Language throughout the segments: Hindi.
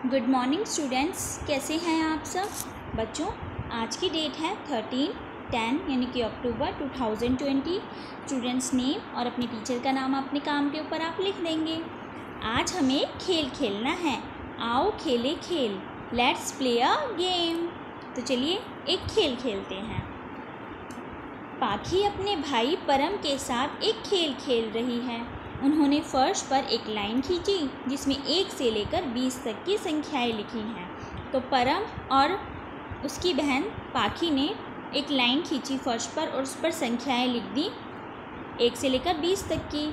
गुड मॉर्निंग स्टूडेंट्स, कैसे हैं आप सब बच्चों। आज की डेट है 13/10 यानी कि अक्टूबर 2020। स्टूडेंट्स नेम और अपने टीचर का नाम अपने काम के ऊपर आप लिख देंगे। आज हमें खेल खेलना है। आओ खेले खेल, लेट्स प्ले अ गेम। तो चलिए एक खेल खेलते हैं। पाखी अपने भाई परम के साथ एक खेल खेल रही है। उन्होंने फर्श पर एक लाइन खींची जिसमें 1 से लेकर 20 तक की संख्याएं लिखी हैं। तो परम और उसकी बहन पाखी ने एक लाइन खींची फर्श पर और उस पर संख्याएं लिख दी 1 से लेकर 20 तक की।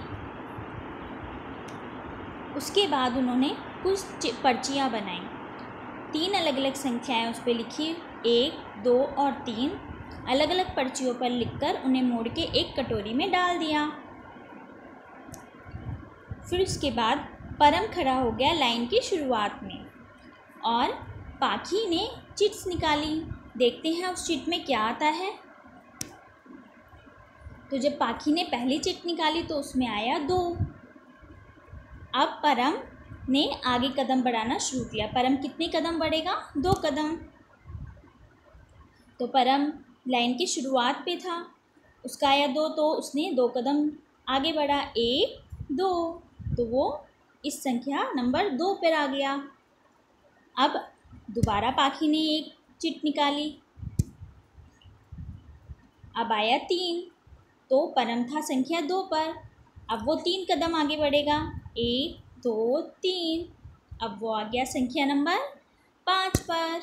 उसके बाद उन्होंने कुछ पर्चियाँ बनाई। 3 अलग अलग संख्याएं उस पर लिखी, 1, 2 और 3 अलग अलग पर्चियों पर लिखकर उन्हें मोड़ के एक कटोरी में डाल दिया। फिर उसके बाद परम खड़ा हो गया लाइन की शुरुआत में और पाखी ने चिट्स निकाली। देखते हैं उस चिट में क्या आता है। तो जब पाखी ने पहली चिट निकाली तो उसमें आया 2। अब परम ने आगे कदम बढ़ाना शुरू किया। परम कितने कदम बढ़ेगा? 2 कदम। तो परम लाइन की शुरुआत पे था, उसका आया 2 तो उसने 2 कदम आगे बढ़ा, 1, 2, तो वो इस संख्या नंबर 2 पर आ गया। अब दोबारा पाखी ने एक चिट निकाली, अब आया 3 तो परम था संख्या 2 पर। अब वो 3 कदम आगे बढ़ेगा, 1, 2, 3, अब वो आ गया संख्या नंबर 5 पर।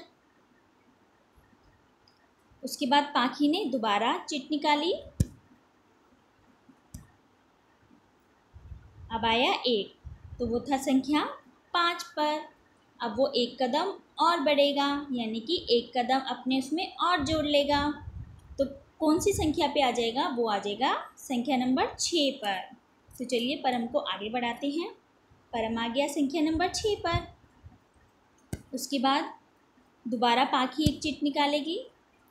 उसके बाद पाखी ने दोबारा चिट निकाली, अब आया 1 तो वो था संख्या 5 पर। अब वो 1 कदम और बढ़ेगा यानी कि 1 कदम अपने उसमें और जोड़ लेगा। तो कौन सी संख्या पे आ जाएगा? वो आ जाएगा संख्या नंबर 6 पर। तो चलिए परम को आगे बढ़ाते हैं। परम आ गया संख्या नंबर 6 पर। उसके बाद दोबारा पाखी एक चिट निकालेगी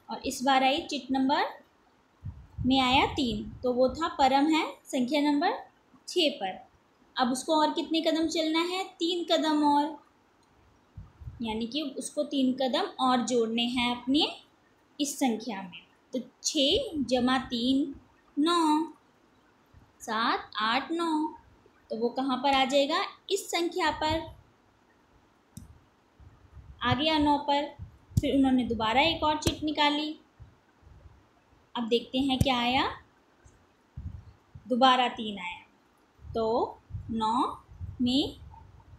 और इस बार आई चिट नंबर में आया 3 तो वो था परम है संख्या नंबर 6 पर। अब उसको और कितने कदम चलना है? 3 कदम और, यानी कि उसको 3 कदम और जोड़ने हैं अपने इस संख्या में। तो 6 + 3 9, 7, 8, 9 तो वो कहाँ पर आ जाएगा? इस संख्या पर आ गया 9 पर। फिर उन्होंने दोबारा एक और चिट निकाली। अब देखते हैं क्या आया। दोबारा 3 आया तो 9 में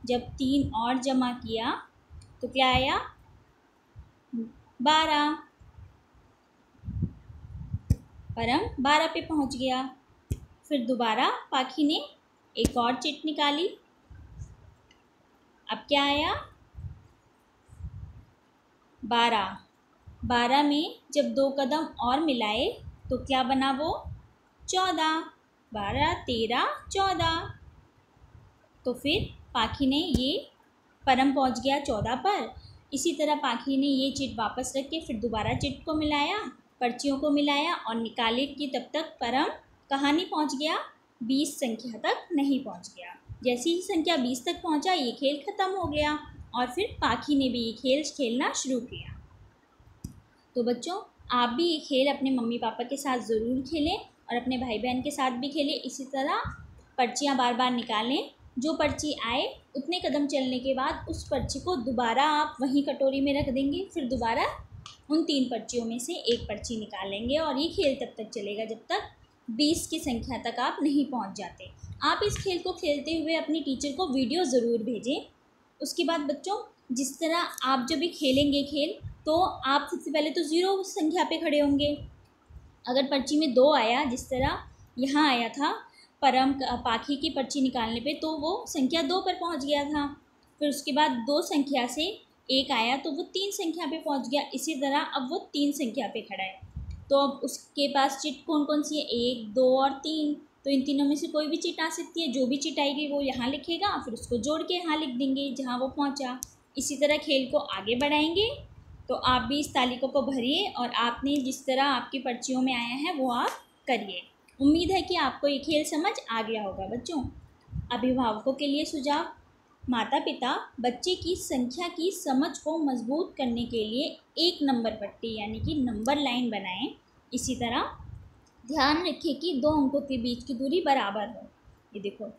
जब 3 और जमा किया तो क्या आया? 12। परम 12 पे पहुंच गया। फिर दोबारा पाखी ने एक और चिट निकाली। अब क्या आया? 12। 12 में जब 2 कदम और मिलाए तो क्या बना वो? 14। 12, 13, 14। तो फिर पाखी ने ये परम पहुंच गया 14 पर। इसी तरह पाखी ने ये चिट वापस रख के फिर दोबारा चिट को मिलाया, पर्चियों को मिलाया और निकाले कि तब तक परम कहाँ नहीं पहुंच गया? 20 संख्या तक नहीं पहुंच गया। जैसे ही संख्या 20 तक पहुंचा ये खेल ख़त्म हो गया और फिर पाखी ने भी ये खेल खेलना शुरू किया। तो बच्चों आप भी ये खेल अपने मम्मी पापा के साथ ज़रूर खेलें और अपने भाई बहन के साथ भी खेलें। इसी तरह पर्चियाँ बार बार निकालें। जो पर्ची आए उतने कदम चलने के बाद उस पर्ची को दोबारा आप वहीं कटोरी में रख देंगे। फिर दोबारा उन 3 पर्चियों में से एक पर्ची निकालेंगे और ये खेल तब तक चलेगा जब तक 20 की संख्या तक आप नहीं पहुंच जाते। आप इस खेल को खेलते हुए अपनी टीचर को वीडियो ज़रूर भेजें। उसके बाद बच्चों जिस तरह आप जब भी खेलेंगे खेल तो आप सबसे पहले तो 0 संख्या पे खड़े होंगे। अगर पर्ची में 2 आया, जिस तरह यहाँ आया था परम पाखी की पर्ची निकालने पे, तो वो संख्या 2 पर पहुँच गया था। फिर उसके बाद 2 संख्या से 1 आया तो वो 3 संख्या पे पहुँच गया। इसी तरह अब वो 3 संख्या पे खड़ा है। तो अब उसके पास चिट कौन कौन सी है? 1, 2 और 3। तो इन तीनों में से कोई भी चिट आ सकती है। जो भी चिट आएगी वो यहाँ लिखेगा, फिर उसको जोड़ के यहाँ लिख देंगे जहाँ वो पहुँचा। इसी तरह खेल को आगे बढ़ाएंगे। तो आप भी इस तालिका को भरिए और आपने जिस तरह आपकी पर्चियों में आया है वो आप करिए। उम्मीद है कि आपको ये खेल समझ आ गया होगा। बच्चों अभिभावकों के लिए सुझाव, माता पिता बच्चे की संख्या की समझ को मजबूत करने के लिए एक नंबर पट्टी यानी कि नंबर लाइन बनाएं। इसी तरह ध्यान रखें कि दो अंकों के बीच की दूरी बराबर हो। ये देखो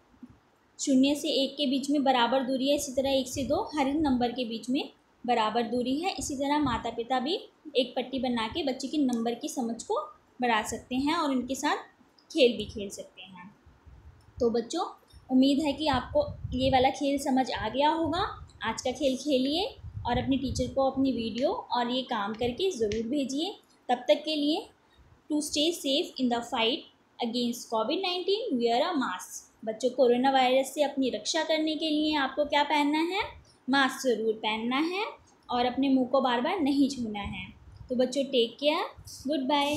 0 से 1 के बीच में बराबर दूरी है, इसी तरह 1 से 2 हर नंबर के बीच में बराबर दूरी है। इसी तरह माता पिता भी एक पट्टी बना के बच्चे की नंबर की समझ को बढ़ा सकते हैं और उनके साथ खेल भी खेल सकते हैं। तो बच्चों, उम्मीद है कि आपको ये वाला खेल समझ आ गया होगा। आज का खेल खेलिए और अपनी टीचर को अपनी वीडियो और ये काम करके ज़रूर भेजिए। तब तक के लिए to stay safe in the fight against कोविड-19 वियर अ मास्क। बच्चों, कोरोना वायरस से अपनी रक्षा करने के लिए आपको क्या पहनना है? मास्क ज़रूर पहनना है और अपने मुंह को बार बार नहीं छूना है। तो बच्चों, टेक केयर, गुड बाय।